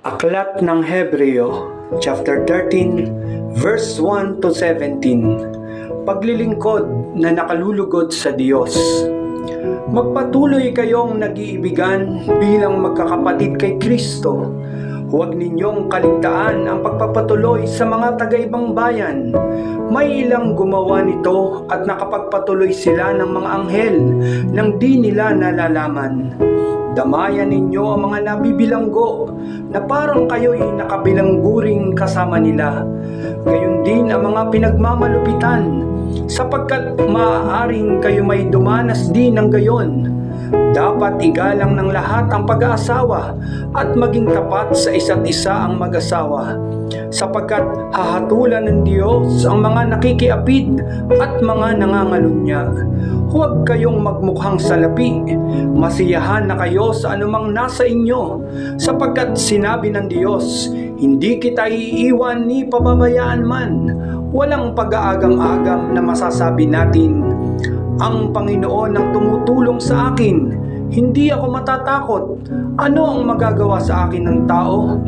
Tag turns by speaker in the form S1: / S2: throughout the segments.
S1: Aklat ng Hebreo, chapter 13, verse 1 to 17. Paglilingkod na nakalulugod sa Diyos. Magpatuloy kayong nag-iibigan bilang magkakapatid kay Kristo. Huwag ninyong kaligtaan ang pagpapatuloy sa mga taga-ibang bayan. May ilang gumawa nito at nakapagpatuloy sila ng mga anghel nang di nila nalalaman. Damayan ninyo ang mga nabibilanggo na parang kayo'y nakabilangguring kasama nila. Gayon din ang mga pinagmamalupitan, sapagkat maaaring kayo may dumanas din ng gayon. Dapat igalang ng lahat ang pag-aasawa at maging tapat sa isa't isa ang mag-asawa, sapagkat hahatulan ng Diyos ang mga nakikiapid at mga nangangalunya. Huwag kayong magmukhang salapi, masiyahan na kayo sa anumang nasa inyo, sapagkat sinabi ng Diyos, hindi kita iiwan ni pababayaan man. Walang pag-aagam-agam na masasabi natin, ang Panginoon ang tumutulong sa akin, hindi ako matatakot. Ano ang magagawa sa akin ng tao?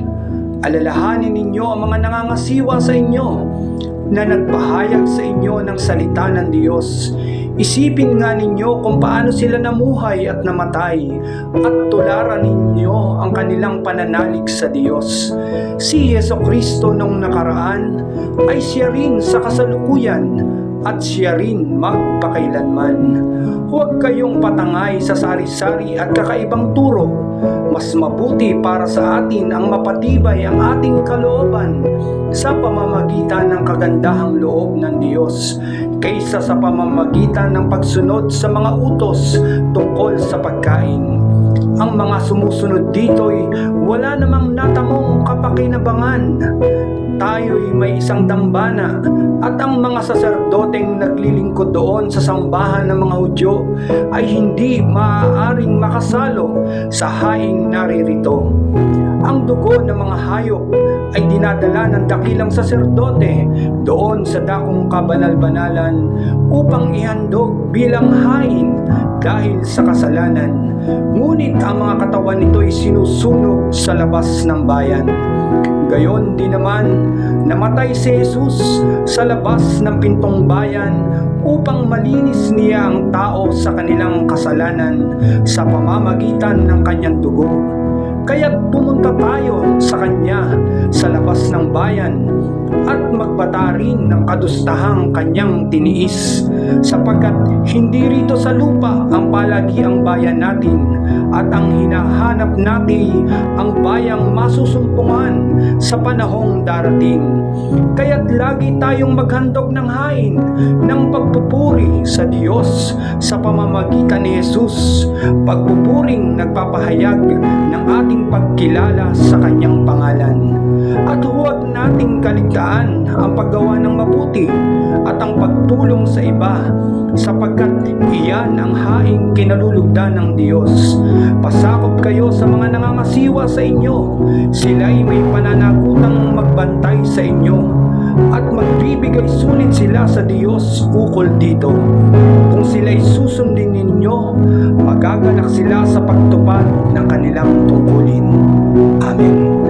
S1: Alalahanin ninyo ang mga nangangasiwa sa inyo, na nagpahayag sa inyo ng salita ng Diyos. Isipin nga ninyo kung paano sila namuhay at namatay, at tularan ninyo ang kanilang pananalig sa Diyos. Si Jesucristo nung nakaraan ay siya rin sa kasalukuyan, at siya rin magpakailanman. Huwag kayong patangay sa sari-sari at kakaibang turo. Mas mabuti para sa atin ang mapatibay ang ating kalooban sa pamamagitan ng kagandahang loob ng Diyos, kaysa sa pamamagitan ng pagsunod sa mga utos tungkol sa pagkain. Ang mga sumusunod dito'y wala namang natamong kapakinabangan. Tayo'y may isang dambana, at ang mga saserdoteng naglilingkod doon sa sambahan ng mga Hudyo ay hindi maaaring makasalo sa haing naririto. Ang dugo ng mga hayop ay dinadala ng dakilang saserdote doon sa dakong kabanal-banalan upang ihandog bilang hain dahil sa kasalanan. Ngunit ang mga katawan nito ay sinusunog sa labas ng bayan. Gayon din naman, namatay si Jesus sa labas ng pintong bayan upang malinis niya ang tao sa kanilang kasalanan sa pamamagitan ng kanyang dugo. Kaya't pumunta tayo sa kanya sa labas ng bayan at magbata rin ng kadustahang kanyang tiniis, sapagkat hindi rito sa lupa ang palagiang bayan natin, at ang hinahanap natin ang bayang masusumpungan sa panahong darating. Kaya't lagi tayong maghandog ng hain ng pagpupuri sa Diyos sa pamamagitan ni Jesus, pagpupuring nagpapahayag ng ating pagkilala sa kanyang pangalan. At huwag nating kaligtaan ang paggawa ng mabuti at ang pagtulong sa iba, sapagkat iyan ang haing kinalulugdan ng Diyos. Pasakop kayo sa mga nangangasiwa sa inyo, sila'y may pananakutang magbantay sa inyo, at magbibigay sulit sila sa Diyos ukol dito. Kung sila'y susundin ninyo, magagalak sila sa pagtupad ng kanilang tungkulin. Amen.